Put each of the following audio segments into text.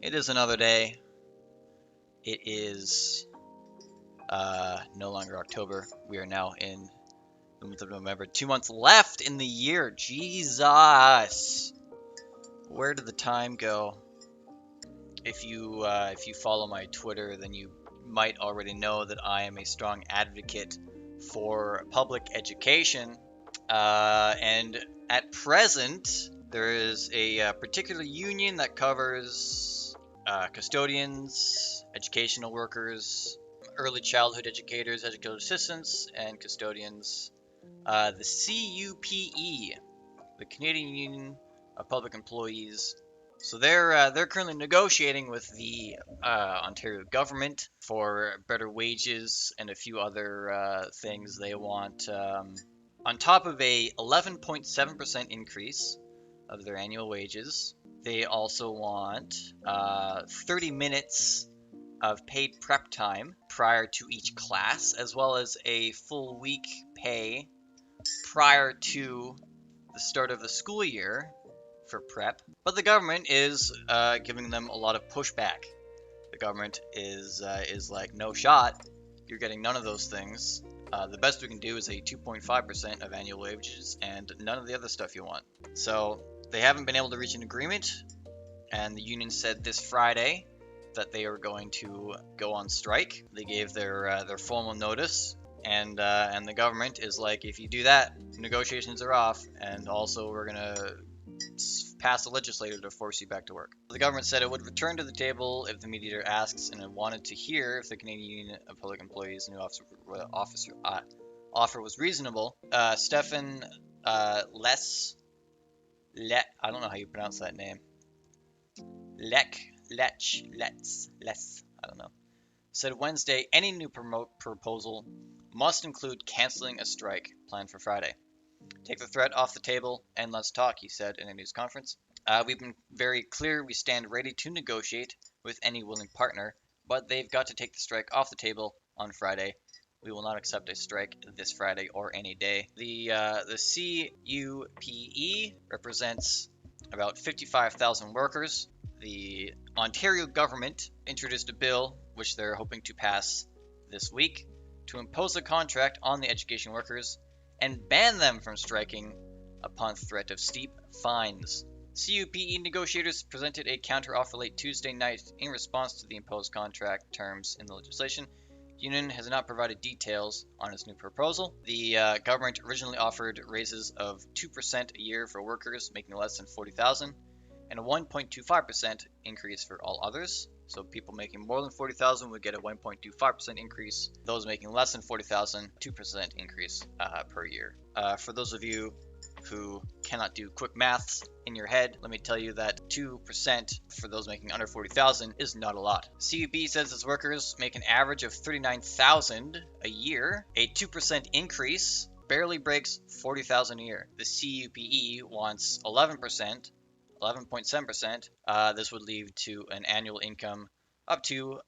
It is another day. It is no longer October. We are now in the month of November. 2 months left in the year. Jesus! Where did the time go? If you follow my Twitter, then you might already know that I am a strong advocate for public education. And at present, there is a particular union that covers custodians, educational workers, early childhood educators, educational assistants, and custodians. The CUPE, the Canadian Union of Public Employees. So they're currently negotiating with the Ontario government for better wages and a few other things. They want, on top of a 11.7% increase of their annual wages, they also want 30 minutes of paid prep time prior to each class, as well as a full week pay prior to the start of the school year for prep. But the government is giving them a lot of pushback. The government is like, no shot. You're getting none of those things. The best we can do is a 2.5% of annual wages and none of the other stuff you want. So they haven't been able to reach an agreement, and the union said this Friday that they are going to go on strike. They gave their formal notice, and the government is like, if you do that, negotiations are off, and also we're gonna pass a legislator to force you back to work. The government said it would return to the table if the mediator asks, and it wanted to hear if the Canadian Union of Public Employees' new offer was reasonable. Stefan Letz, I don't know how you pronounce that name. Letz, I don't know, said Wednesday any new proposal must include canceling a strike planned for Friday. Take the threat off the table and let's talk, he said in a news conference. We've been very clear we stand ready to negotiate with any willing partner, but they've got to take the strike off the table on Friday. We will not accept a strike this Friday or any day. The CUPE represents about 55,000 workers. The Ontario government introduced a bill, which they're hoping to pass this week, to impose a contract on the education workers and ban them from striking upon threat of steep fines. CUPE negotiators presented a counteroffer late Tuesday night in response to the imposed contract terms in the legislation. The union has not provided details on its new proposal. The government originally offered raises of 2% a year for workers making less than $40,000 and a 1.25% increase for all others. So people making more than $40,000 would get a 1.25% increase. Those making less than $40,000, 2% increase per year. For those of you who cannot do quick maths in your head, let me tell you that 2% for those making under $40,000 is not a lot. CUP says its workers make an average of $39,000 a year. A 2% increase barely breaks $40,000 a year. The CUPE wants 11.7%. This would lead to an annual income up to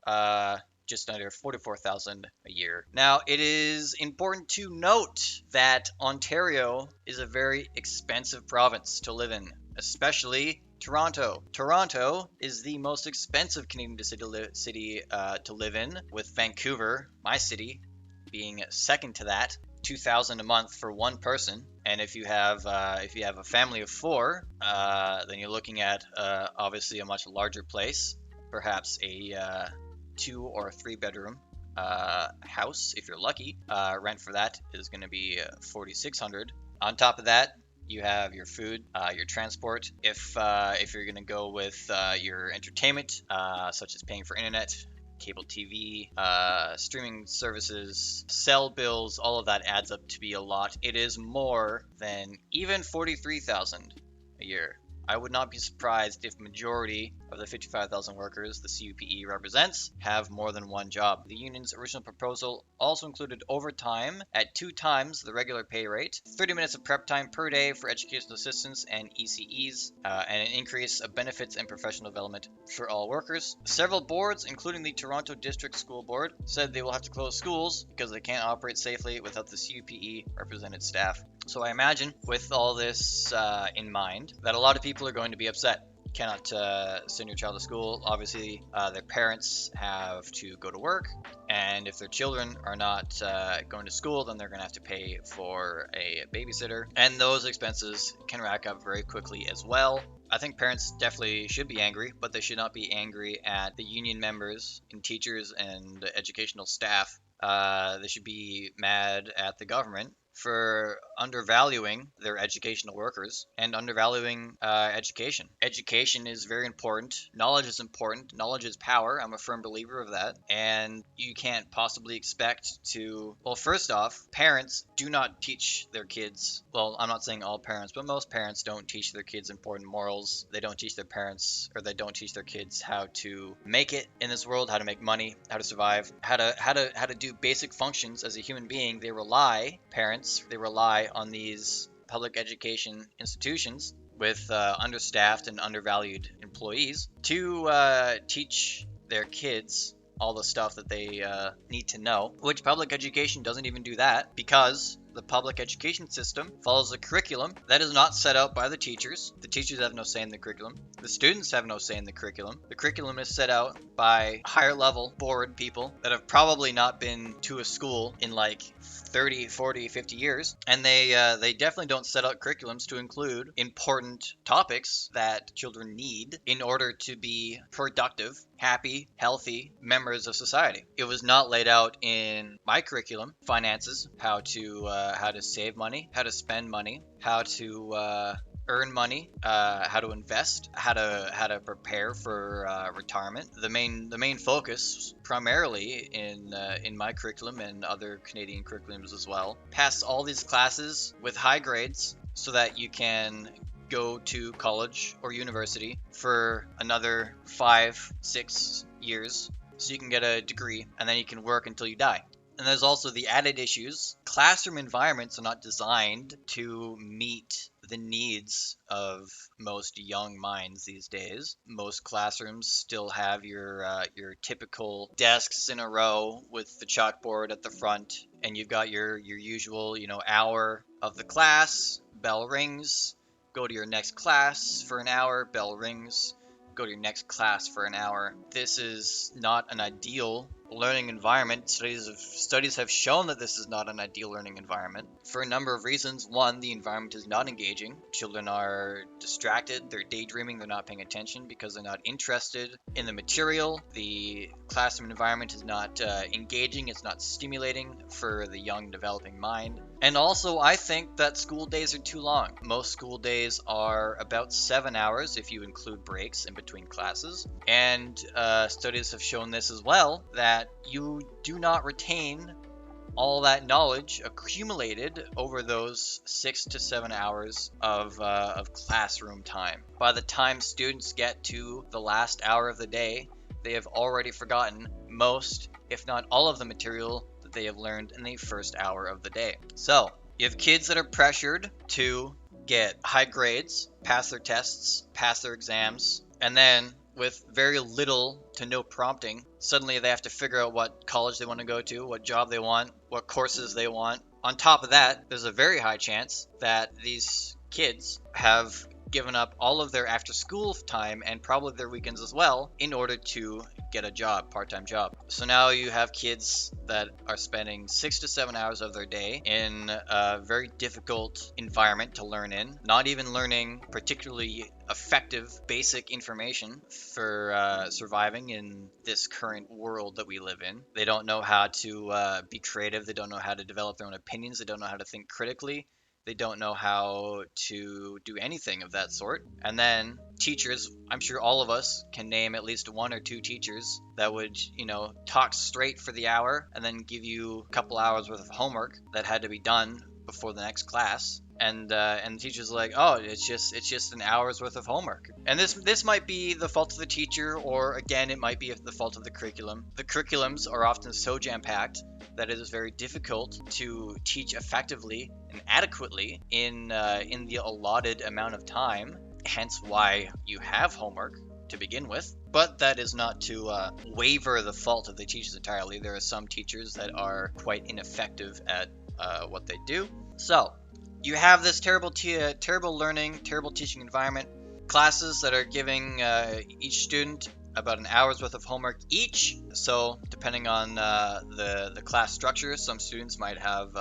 just under $44,000 a year. Now, it is important to note that Ontario is a very expensive province to live in, especially Toronto. Toronto is the most expensive Canadian city to live in, with Vancouver, my city, being second to that. $2,000 a month for one person, and if you have a family of four, then you're looking at obviously a much larger place, perhaps a 2 or 3 bedroom house if you're lucky. Rent for that is going to be $4,600. On top of that, you have your food, your transport. If you're going to go with your entertainment, such as paying for internet, cable TV, streaming services, cell bills, all of that adds up to be a lot. It is more than even $43,000 a year. I would not be surprised if majority of the 55,000 workers the CUPE represents have more than one job. The union's original proposal also included overtime at 2 times the regular pay rate, 30 minutes of prep time per day for educational assistants and ECEs, and an increase of benefits and professional development for all workers. Several boards, including the Toronto District School Board, said they will have to close schools because they can't operate safely without the CUPE represented staff. So I imagine, with all this in mind, that a lot of people are going to be upset. cannot send your child to school. Obviously, their parents have to go to work, and if their children are not going to school, then they're going to have to pay for a babysitter, and those expenses can rack up very quickly as well. I think parents definitely should be angry, but they should not be angry at the union members and teachers and educational staff. They should be mad at the government for undervaluing their educational workers and undervaluing education. Education is very important. Knowledge is important. Knowledge is power. I'm a firm believer of that. And you can't possibly expect to, well, first off, parents do not teach their kids, well, I'm not saying all parents, but most parents don't teach their kids important morals. They don't teach their parents, or they don't teach their kids how to make it in this world, how to make money, how to survive, how to do basic functions as a human being. They rely on these public education institutions with understaffed and undervalued employees to teach their kids all the stuff that they need to know, which public education doesn't even do that, because the public education system follows a curriculum that is not set out by the teachers. The teachers have no say in the curriculum. The students have no say in the curriculum. The curriculum is set out by higher level board people that have probably not been to a school in like 30, 40, 50 years. And they definitely don't set out curriculums to include important topics that children need in order to be productive, happy, healthy members of society. It was not laid out in my curriculum. Finances, how to save money, how to spend money, how to earn money, how to invest, how to prepare for retirement. The main focus, primarily in my curriculum and other Canadian curriculums as well, pass all these classes with high grades so that you can go to college or university for another 5-6 years, so you can get a degree, and then you can work until you die. And there's also the added issues. Classroom environments are not designed to meet the needs of most young minds these days. Most classrooms still have your typical desks in a row with the chalkboard at the front, and you've got your usual, hour of the class, bell rings, go to your next class for an hour, bell rings, go to your next class for an hour. This is not an ideal learning environment. Studies have shown that this is not an ideal learning environment for a number of reasons. One, the environment is not engaging. Children are distracted, they're daydreaming, they're not paying attention because they're not interested in the material. The classroom environment is not engaging, it's not stimulating for the young developing mind. And also, I think that school days are too long. Most school days are about 7 hours if you include breaks in between classes. And studies have shown this as well, that you do not retain all that knowledge accumulated over those 6 to 7 hours of classroom time. By the time students get to the last hour of the day, they have already forgotten most, if not all, of the material that they have learned in the first hour of the day. So, you have kids that are pressured to get high grades, pass their tests, pass their exams, and then with very little to no prompting, suddenly they have to figure out what college they want to go to, what job they want, what courses they want. On top of that, there's a very high chance that these kids have given up all of their after school time and probably their weekends as well in order to get a job, part-time job. So now you have kids that are spending 6 to 7 hours of their day in a very difficult environment to learn in, not even learning particularly effective basic information for surviving in this current world that we live in. They don't know how to be creative, they don't know how to develop their own opinions, they don't know how to think critically. They don't know how to do anything of that sort. And then teachers, I'm sure all of us can name at least 1 or 2 teachers that would, talk straight for the hour and then give you a couple hours worth of homework that had to be done before the next class. And the teacher's like, oh, it's just an hour's worth of homework. And this might be the fault of the teacher, or again, it might be the fault of the curriculum. The curriculums are often so jam-packed that it is very difficult to teach effectively and adequately in the allotted amount of time. Hence why you have homework to begin with. But that is not to waiver the fault of the teachers entirely. There are some teachers that are quite ineffective at what they do. So you have this terrible learning, terrible teaching environment. classes that are giving each student about an hour's worth of homework each. So depending on the class structure, some students might have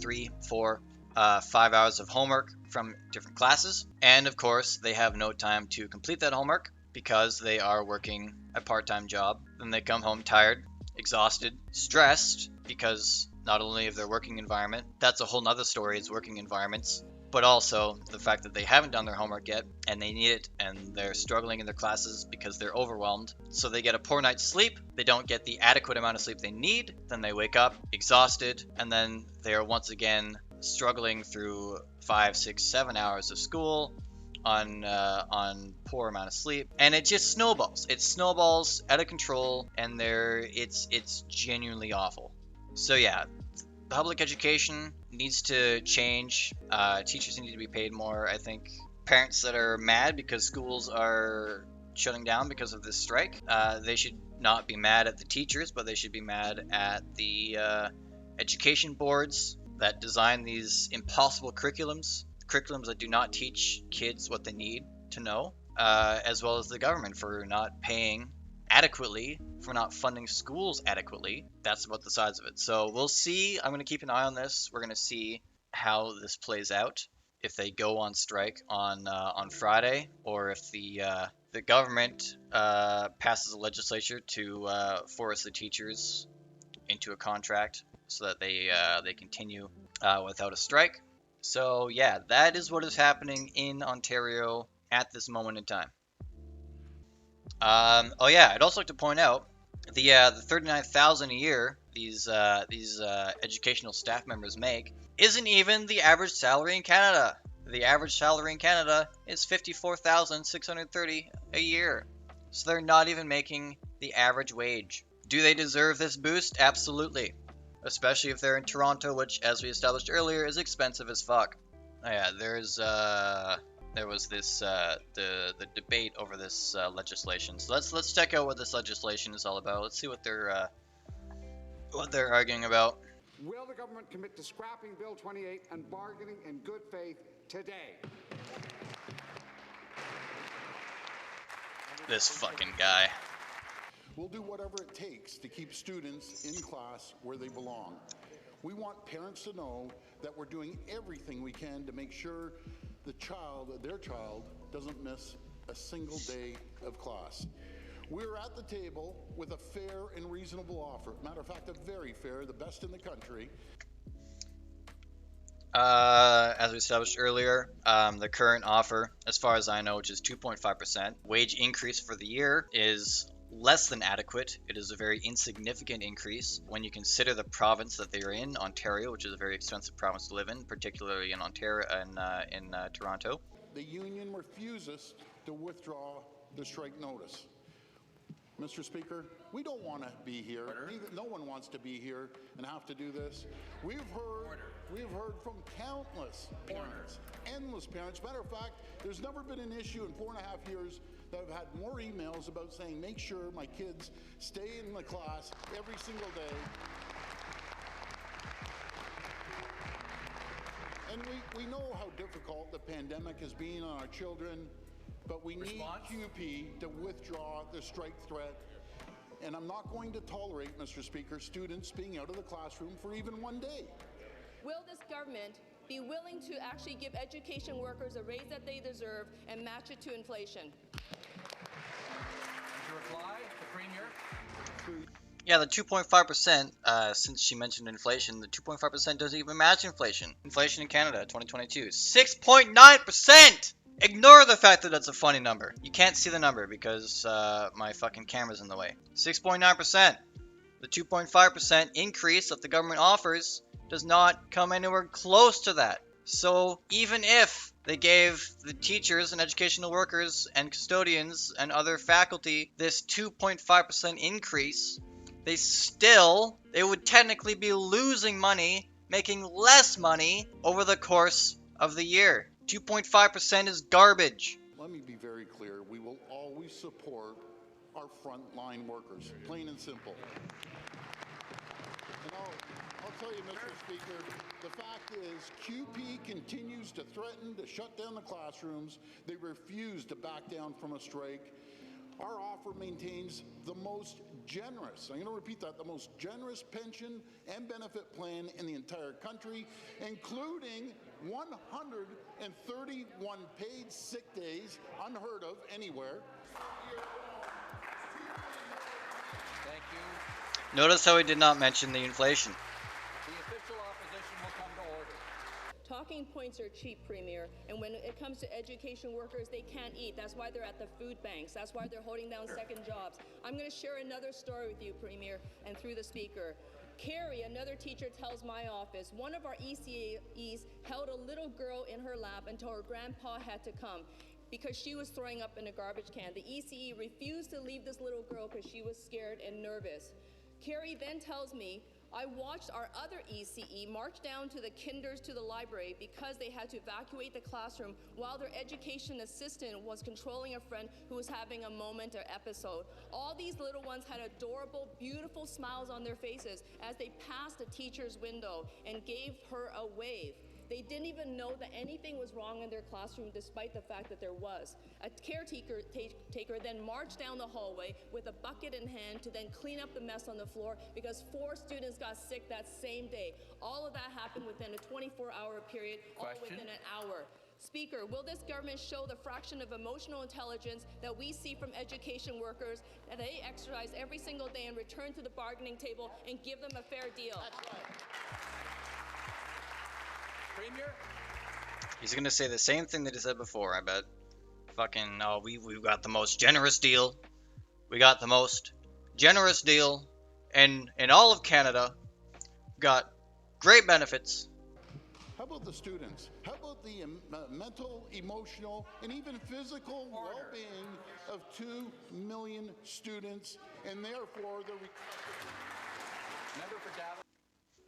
3, 4, 5 hours of homework from different classes. And of course, they have no time to complete that homework because they are working a part-time job. Then they come home tired, exhausted, stressed, because not only of their working environment, that's a whole nother story, is working environments, but also the fact that they haven't done their homework yet and they need it, and they're struggling in their classes because they're overwhelmed. So they get a poor night's sleep, they don't get the adequate amount of sleep they need, then they wake up exhausted, and then they are once again struggling through 5, 6, 7 hours of school on poor amount of sleep, and it just snowballs. It snowballs out of control, and it's genuinely awful. So yeah, public education needs to change. Teachers need to be paid more. I think parents that are mad because schools are shutting down because of this strike, they should not be mad at the teachers, but they should be mad at the education boards that design these impossible curriculums that do not teach kids what they need to know, as well as the government for not paying adequately, for not funding schools adequately. That's about the size of it. So we'll see. I'm going to keep an eye on this. We're going to see how this plays out. If they go on strike on Friday, or if the government passes a legislature to force the teachers into a contract so that they continue without a strike. So yeah, that is what is happening in Ontario at this moment in time. Oh yeah, I'd also like to point out the 39,000 a year these educational staff members make isn't even the average salary in Canada. The average salary in Canada is 54,630 a year. So they're not even making the average wage. Do they deserve this boost? Absolutely. Especially if they're in Toronto, which, as we established earlier, is expensive as fuck. Oh yeah, there was this the debate over this legislation. So let's check out what this legislation is all about. Let's see what they're arguing about. Will the government commit to scrapping Bill 28 and bargaining in good faith today? This fucking guy. We'll do whatever it takes to keep students in class where they belong. We want parents to know that we're doing everything we can to make sure their child, doesn't miss a single day of class. We're at the table with a fair and reasonable offer. Matter of fact, a very fair, the best in the country. As we established earlier, the current offer, as far as I know, which is 2.5% wage increase for the year, is less than adequate. It is a very insignificant increase when you consider the province that they are in, Ontario, which is a very expensive province to live in, particularly in Ontario and in Toronto. The union refuses to withdraw the strike notice. Mr. Speaker, we don't want to be here. No one wants to be here and have to do this. We've heard from countless parents, endless parents. Matter of fact, there's never been an issue in 4.5 years that I've had more emails about saying, make sure my kids stay in the class every single day. And we know how difficult the pandemic has been on our children, but we need QP to withdraw the strike threat. And I'm not going to tolerate, Mr. Speaker, students being out of the classroom for even one day. Will this government be willing to actually give education workers a raise that they deserve and match it to inflation? To reply, the Premier. Yeah, the 2.5%, since she mentioned inflation, the 2.5% doesn't even match inflation. Inflation in Canada, 2022, 6.9%! Ignore the fact that that's a funny number. You can't see the number because my fucking camera's in the way. 6.9%. The 2.5% increase that the government offers does not come anywhere close to that. So even if they gave the teachers and educational workers and custodians and other faculty this 2.5% increase, they would technically be losing money, making less money over the course of the year. 2.5% is garbage. Let me be very clear. We will always support our frontline workers, plain and simple. I'll tell you, Mr. Speaker, the fact is QP continues to threaten to shut down the classrooms. They refuse to back down from a strike. Our offer maintains the most generous, I'm going to repeat that, the most generous pension and benefit plan in the entire country, including 131 paid sick days, unheard of anywhere. Thank you. Notice how he did not mention the inflation. The official opposition will come to order. Talking points are cheap, Premier, and when it comes to education workers, they can't eat. That's why they're at the food banks. That's why they're holding down second jobs. I'm going to share another story with you, Premier, and through the Speaker. Carrie, another teacher, tells my office one of our ECEs held a little girl in her lap until her grandpa had to come because she was throwing up in a garbage can. The ECE refused to leave this little girl because she was scared and nervous. Carrie then tells me, I watched our other ECE march down to the kinders to the library because they had to evacuate the classroom while their education assistant was controlling a friend who was having a moment or episode. All these little ones had adorable, beautiful smiles on their faces as they passed the teacher's window and gave her a wave. They didn't even know that anything was wrong in their classroom despite the fact that there was. A caretaker then marched down the hallway with a bucket in hand to then clean up the mess on the floor because 4 students got sick that same day. All of that happened within a 24-hour period, all within an hour. Speaker, will this government show the fraction of emotional intelligence that we see from education workers that they exercise every single day and return to the bargaining table and give them a fair deal? Premier? He's gonna say the same thing that he said before, I bet. Fucking, oh, we've got the most generous deal. We got the most generous deal in all of Canada. Got great benefits. How about the students? How about the mental, emotional, and even physical well-being of 2 million students, and therefore the... Member for Davos.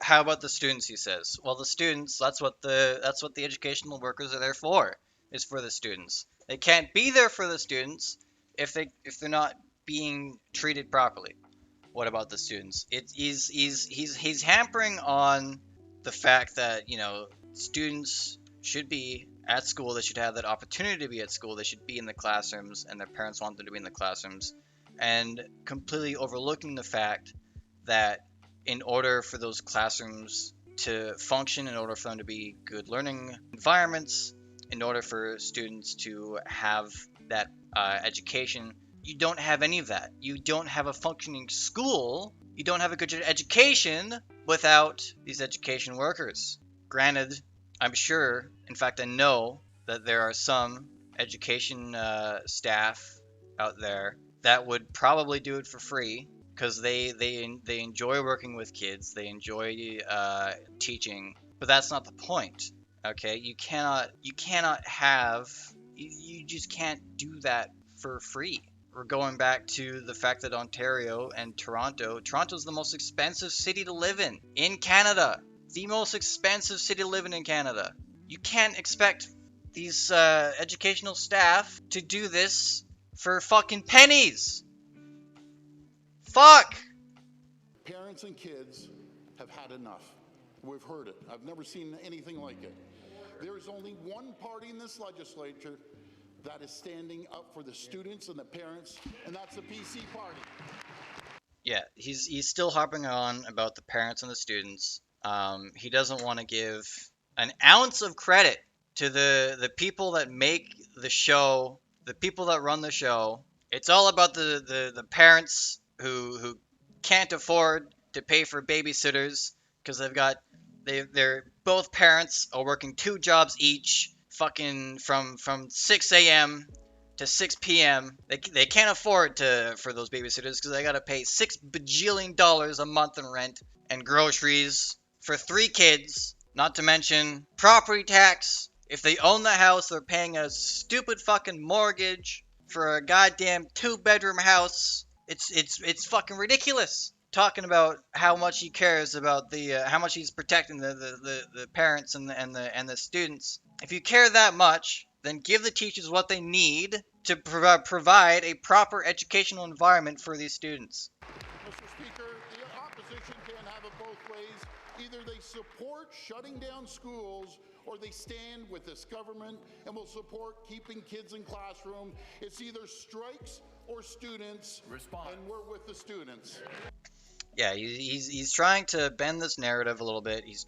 How about the students, he says? Well, the students, that's what the educational workers are there for, is for the students. They can't be there for the students if they're not being treated properly. What about the students? He's hampering on the fact that, you know, students should be at school, they should have that opportunity to be at school, they should be in the classrooms, and their parents want them to be in the classrooms, and completely overlooking the fact that in order for those classrooms to function, in order for them to be good learning environments, in order for students to have that education, you don't have any of that. You don't have a functioning school, you don't have a good education without these education workers. Granted, I'm sure, in fact I know, that there are some education staff out there that would probably do it for free, because they enjoy working with kids, they enjoy teaching, but that's not the point. Okay, you just can't do that for free. We're going back to the fact that Ontario and Toronto's the most expensive city to live in Canada. The most expensive city to live in Canada. You can't expect these educational staff to do this for fucking pennies. Fuck! Parents and kids have had enough. We've heard it. I've never seen anything like it. There is only one party in this legislature that is standing up for the students and the parents, and that's the PC party. Yeah, he's still harping on about the parents and the students. He doesn't want to give an ounce of credit to the people that make the show, the people that run the show. It's all about the parents who can't afford to pay for babysitters because they're both parents are working 2 jobs each, fucking from 6 a.m. to 6 p.m. They can't afford for those babysitters because they gotta pay $6 bajillion a month in rent and groceries for 3 kids, not to mention property tax. If they own the house, they're paying a stupid fucking mortgage for a goddamn 2-bedroom house. It's fucking ridiculous. Talking about how much he cares about how much he's protecting the parents and the students. If you care that much, then give the teachers what they need to provide a proper educational environment for these students. Mr. Speaker, the opposition can can't have it both ways. Either they support shutting down schools or they stand with this government and will support keeping kids in classroom. It's either strikes or students. Response. And we're with the students. Yeah, he's trying to bend this narrative a little bit. He's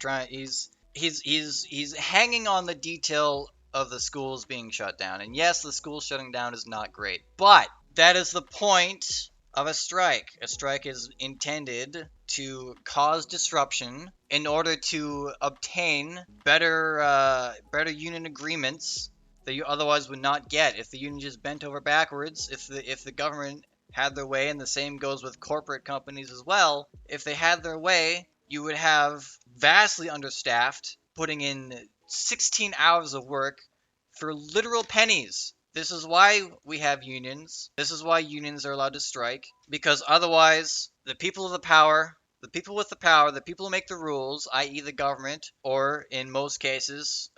hanging on the detail of the schools being shut down. And yes, the school shutting down is not great, but that is the point of a strike. A strike is intended to cause disruption in order to obtain better union agreements that you otherwise would not get if the union just bent over backwards. If the government had their way, and the same goes with corporate companies as well. If they had their way, you would have vastly understaffed, putting in 16 hours of work for literal pennies. This is why we have unions. This is why unions are allowed to strike, because otherwise the people of the power, the people with the power, the people who make the rules, i.e. the government, or in most cases,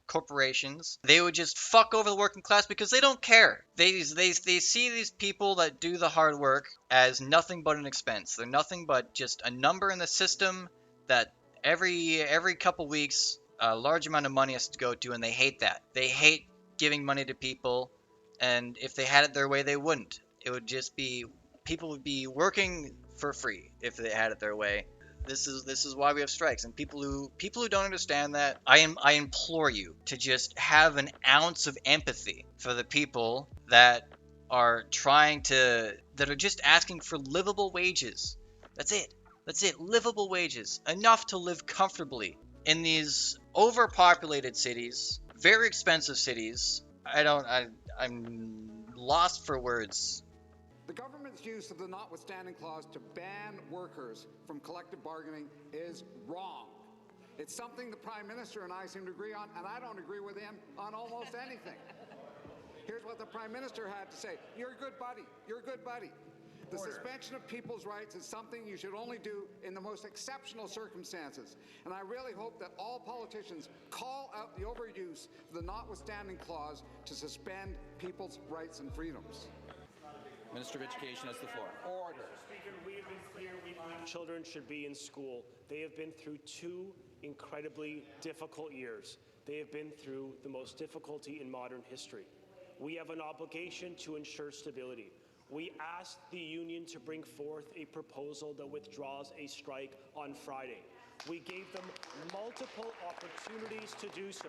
corporations, they would just fuck over the working class because they don't care. They see these people that do the hard work as nothing but an expense. They're nothing but just a number in the system that every couple weeks a large amount of money has to go to, and they hate that. They hate giving money to people, and if they had it their way, they wouldn't. It would just be, people would be working for free if they had it their way. This is why we have strikes, and people who don't understand that, I implore you to just have an ounce of empathy for the people that are just asking for livable wages. That's it, livable wages, enough to live comfortably in these overpopulated cities, very expensive cities. I'm lost for words. The government's use of the notwithstanding clause to ban workers from collective bargaining is wrong. It's something the Prime Minister and I seem to agree on, and I don't agree with him on almost anything. Here's what the Prime Minister had to say. You're a good buddy. You're a good buddy. The suspension of people's rights is something you should only do in the most exceptional circumstances. And I really hope that all politicians call out the overuse of the notwithstanding clause to suspend people's rights and freedoms. Minister of Education has the floor. Order. Speaker, we have been clear. We believe children should be in school. They have been through 2 incredibly difficult years. They have been through the most difficulty in modern history. We have an obligation to ensure stability. We asked the union to bring forth a proposal that withdraws a strike on Friday. We gave them multiple opportunities to do so.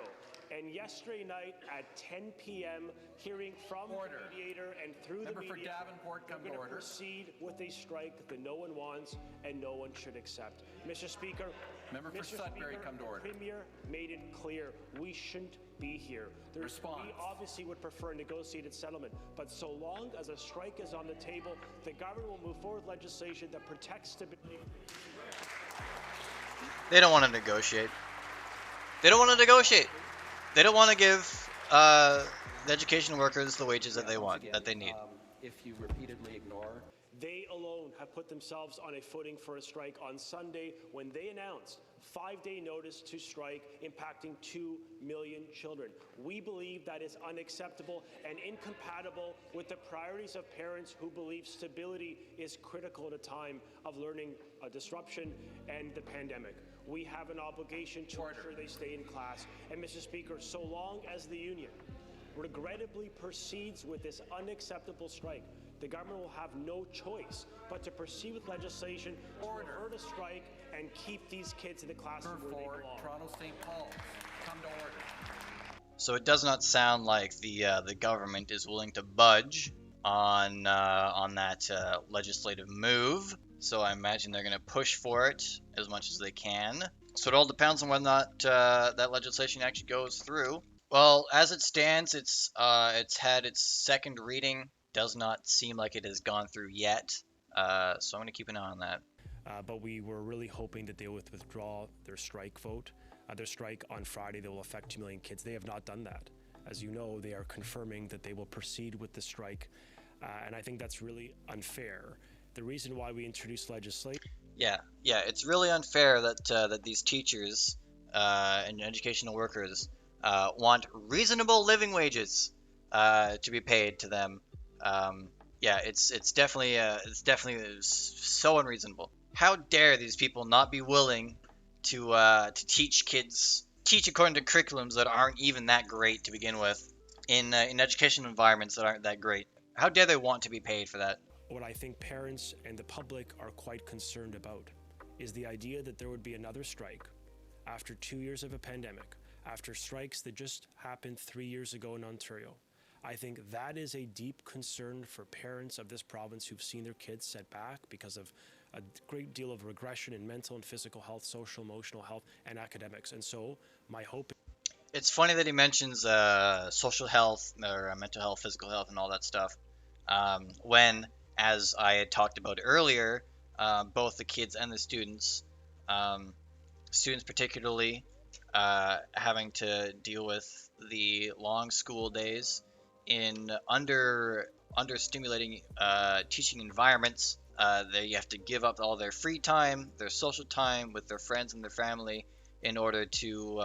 And yesterday night at 10 p.m., hearing from the mediator and through Member the media, for Davenport, come we're to going to order. proceed with a strike that no one wants and no one should accept. Mr. Speaker, Member for Sudbury, come to order. The Premier made it clear we shouldn't be here. Response. We obviously would prefer a negotiated settlement, but so long as a strike is on the table, the government will move forward legislation that protects stability. They don't want to negotiate. They don't want to negotiate. They don't want to give the education workers the wages that they want, that they need. If you repeatedly ignore. They alone have put themselves on a footing for a strike on Sunday when they announced 5-day notice to strike, impacting 2 million children. We believe that is unacceptable and incompatible with the priorities of parents who believe stability is critical at a time of learning disruption and the pandemic. We have an obligation to ensure they stay in class. And Mr. Speaker, so long as the union regrettably proceeds with this unacceptable strike, the government will have no choice but to proceed with legislation to avert a strike and keep these kids in the classroom where they belong. Toronto St. Paul's, come to order. So it does not sound like the government is willing to budge on that legislative move. So I imagine they're going to push for it as much as they can. So it all depends on whether or not that legislation actually goes through. Well, as it stands, it's had its second reading. Does not seem like it has gone through yet. So I'm going to keep an eye on that. But we were really hoping that they would withdraw their strike vote. Their strike on Friday that will affect 2 million kids. They have not done that. As you know, they are confirming that they will proceed with the strike. And I think that's really unfair. The reason why we introduced legislation. Yeah, it's really unfair that these teachers and educational workers want reasonable living wages to be paid to them. It's definitely so unreasonable. How dare these people not be willing to teach kids, teach according to curriculums that aren't even that great to begin with, in educational environments that aren't that great. How dare they want to be paid for that? What I think parents and the public are quite concerned about is the idea that there would be another strike after 2 years of a pandemic, after strikes that just happened 3 years ago in Ontario. I think that is a deep concern for parents of this province who've seen their kids set back because of a great deal of regression in mental and physical health, social, emotional health, and academics. And so my hope. It's funny that he mentions social health or mental health, physical health, and all that stuff. When, as I had talked about earlier, both the kids and the students, students particularly, having to deal with the long school days in understimulating teaching environments. They have to give up all their free time, their social time with their friends and their family in order to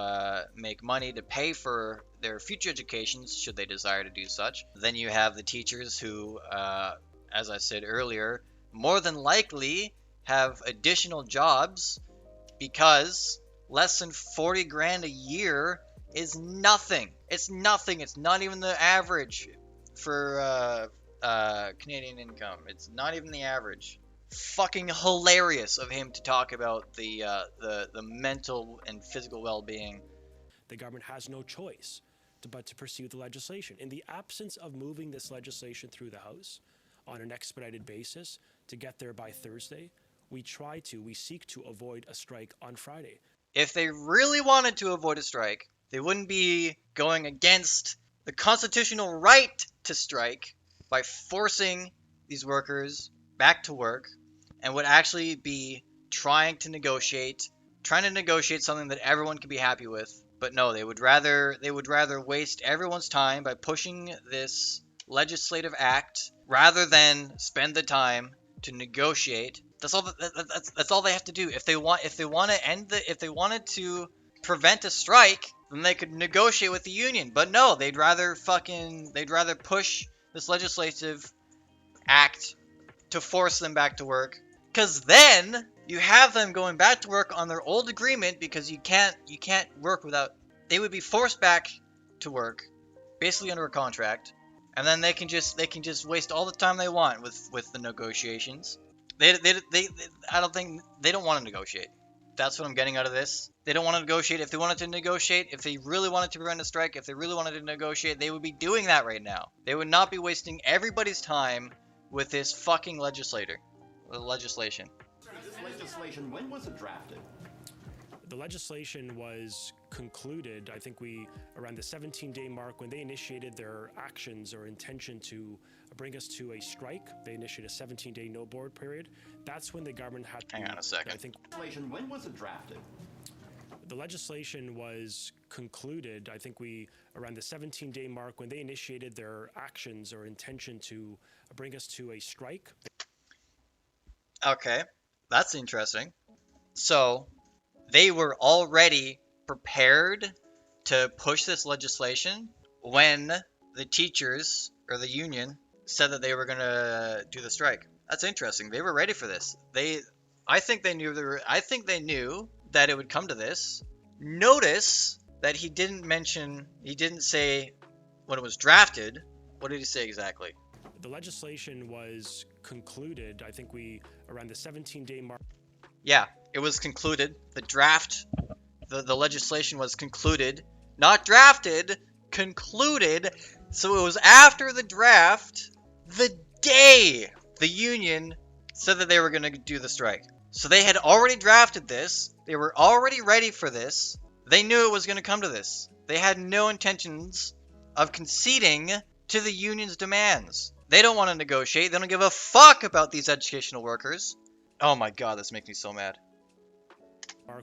make money to pay for their future educations, should they desire to do such. Then you have the teachers who, as I said earlier, more than likely have additional jobs because less than 40 grand a year is nothing. It's nothing. It's not even the average for Canadian income. It's not even the average. Fucking hilarious of him to talk about the mental and physical well-being. The government has no choice but to pursue the legislation. In the absence of moving this legislation through the House on an expedited basis to get there by Thursday, we seek to avoid a strike on Friday. If they really wanted to avoid a strike, they wouldn't be going against the constitutional right to strike by forcing these workers back to work, and would actually be trying to negotiate something that everyone could be happy with. But no, they would rather waste everyone's time by pushing this legislative act rather than spend the time to negotiate. That's all they have to do. If they wanted to prevent a strike, then they could negotiate with the union. But no, they'd rather push this legislative act to force them back to work. Because then you have them going back to work on their old agreement, because you can't work without. They would be forced back to work, basically under a contract, and then they can just waste all the time they want with the negotiations. I don't think they don't want to negotiate. That's what I'm getting out of this. They don't want to negotiate. If they wanted to negotiate, if they really wanted to prevent a strike, if they really wanted to negotiate, they would be doing that right now. They would not be wasting everybody's time with this fucking legislation. This legislation, when was it drafted? The legislation was concluded, I think around the 17-day mark, when they initiated their actions or intention to bring us to a strike. They initiated a 17-day no board period. That's when the government had to... Hang on a second. I think When was it drafted? the legislation was concluded, I think around the 17-day mark, when they initiated their actions or intention to bring us to a strike. Okay, that's interesting. So, they were already prepared to push this legislation when the teachers or the union said that they were going to do the strike. That's interesting. They were ready for this. I think they knew that it would come to this. Notice that he didn't say when it was drafted. What did he say exactly? The legislation was concluded, I think around the 17-day mark. Yeah, it was concluded. The draft, the legislation was concluded. Not drafted, concluded. So it was after the draft, the day the union said that they were going to do the strike. So they had already drafted this. They were already ready for this. They knew it was going to come to this. They had no intentions of conceding to the union's demands. They don't want to negotiate. They don't give a fuck about these educational workers. Oh my god, this makes me so mad.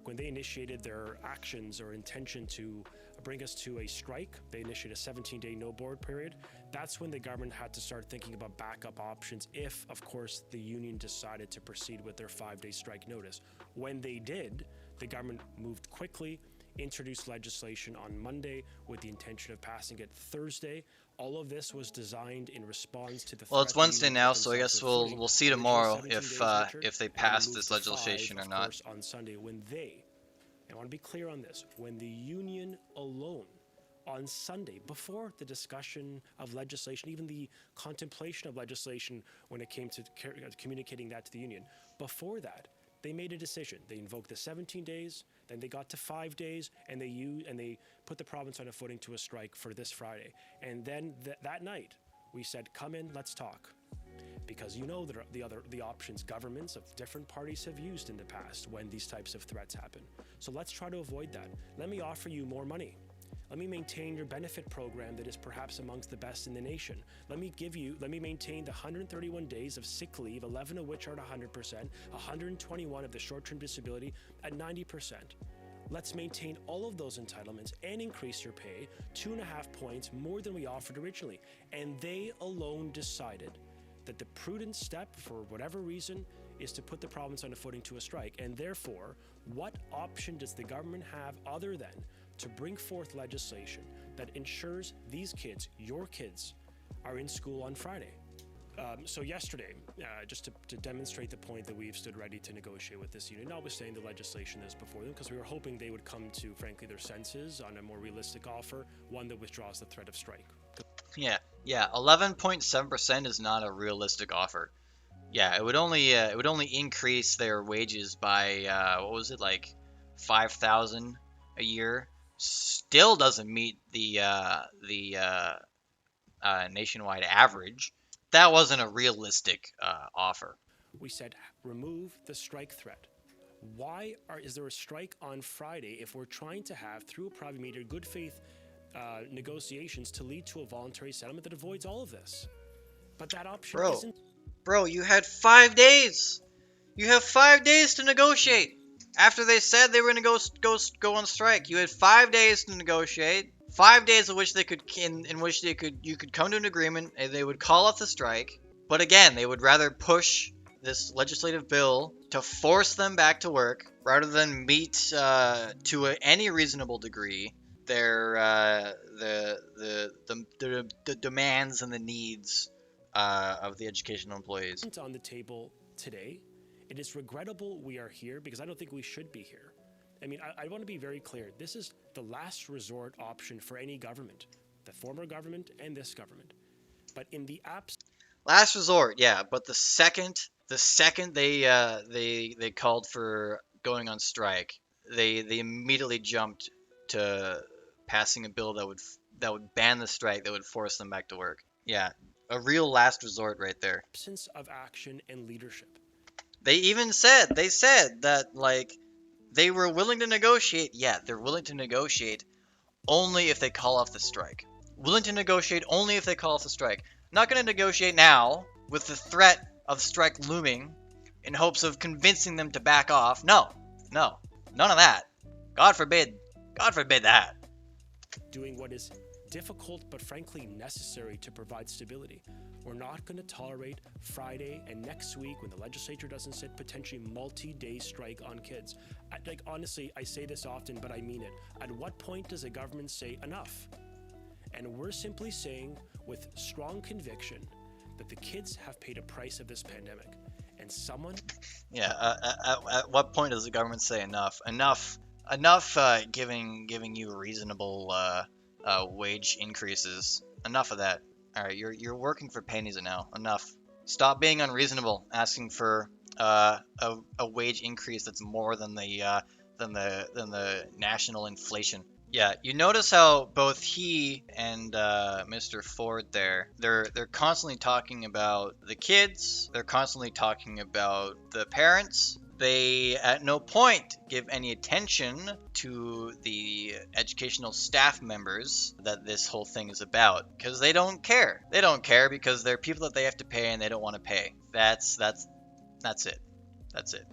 When they initiated their actions or intention to bring us to a strike, they initiated a 17-day no board period. That's when the government had to start thinking about backup options if, of course, the union decided to proceed with their 5-day strike notice. When they did, the government moved quickly, introduced legislation on Monday with the intention of passing it Thursday. All of this was designed in response to the Well, it's threat the Wednesday union now, put so I themselves guess on we'll footing. see Originally tomorrow 17 days, Richard, if they and pass moved this to 5, legislation or of not. course, on Sunday, when they, I want to be clear on this, when the union alone on Sunday, before the discussion of legislation, even the contemplation of legislation when it came to communicating that to the union, before that, they made a decision. They invoked the 17 days, then they got to 5 days, and they put the province on a footing to a strike for this Friday. And then that night, we said, come in, let's talk. Because you know that the options governments of different parties have used in the past when these types of threats happen. So let's try to avoid that. Let me offer you more money. Let me maintain your benefit program that is perhaps amongst the best in the nation. Let me maintain the 131 days of sick leave, 11 of which are at 100%, 121 of the short-term disability at 90%. Let's maintain all of those entitlements and increase your pay 2.5 points more than we offered originally. And they alone decided that the prudent step, for whatever reason, is to put the province on a footing to a strike. And therefore, what option does the government have other than to bring forth legislation that ensures these kids, your kids, are in school on Friday? So yesterday, just to demonstrate the point that we've stood ready to negotiate with this union, notwithstanding the legislation that's before them, because we were hoping they would come to, frankly, their senses on a more realistic offer, one that withdraws the threat of strike. Yeah, 11.7% is not a realistic offer. Yeah, it would only increase their wages by what was it, like 5,000 a year. Still doesn't meet the nationwide average. That wasn't a realistic offer. We said remove the strike threat. Why is there a strike on Friday if we're trying to have, through a private mediator, good faith negotiations to lead to a voluntary settlement that avoids all of this? But that option isn't. Bro, you had 5 days. You have 5 days to negotiate. After they said they were going to go on strike, you had 5 days to negotiate. 5 days in which you could come to an agreement and they would call off the strike. But again, they would rather push this legislative bill to force them back to work rather than meet to any reasonable degree their the demands and the needs of the educational employees. On the table today. It is regrettable we are here because I don't think we should be here. I mean, I want to be very clear. This is the last resort option for any government, the former government and this government. But in the last resort, yeah. But the second they called for going on strike, they immediately jumped to passing a bill that would ban the strike, that would force them back to work. Yeah, a real last resort right there. Absence of action and leadership. They said that, like, they were willing to negotiate. Yeah, they're willing to negotiate only if they call off the strike. Willing to negotiate only if they call off the strike. Not going to negotiate now with the threat of strike looming in hopes of convincing them to back off. No, none of that. God forbid that. Doing what is difficult but frankly necessary to provide stability. We're not going to tolerate Friday and next week, when the legislature doesn't sit, potentially multi-day strike on kids. Honestly, I say this often, but I mean it. At what point does a government say enough? And we're simply saying with strong conviction that the kids have paid a price of this pandemic. And someone... Yeah, at what point does the government say enough? Enough giving you reasonable wage increases. Enough of that. All right, you're working for pennies now. Enough. Stop being unreasonable, asking for a wage increase that's more than the national inflation. Yeah, you notice how both he and Mr. Ford they're constantly talking about the kids. They're constantly talking about the parents. They at no point give any attention to the educational staff members that this whole thing is about, because they don't care. They don't care because they're people that they have to pay and they don't want to pay. That's it. That's it.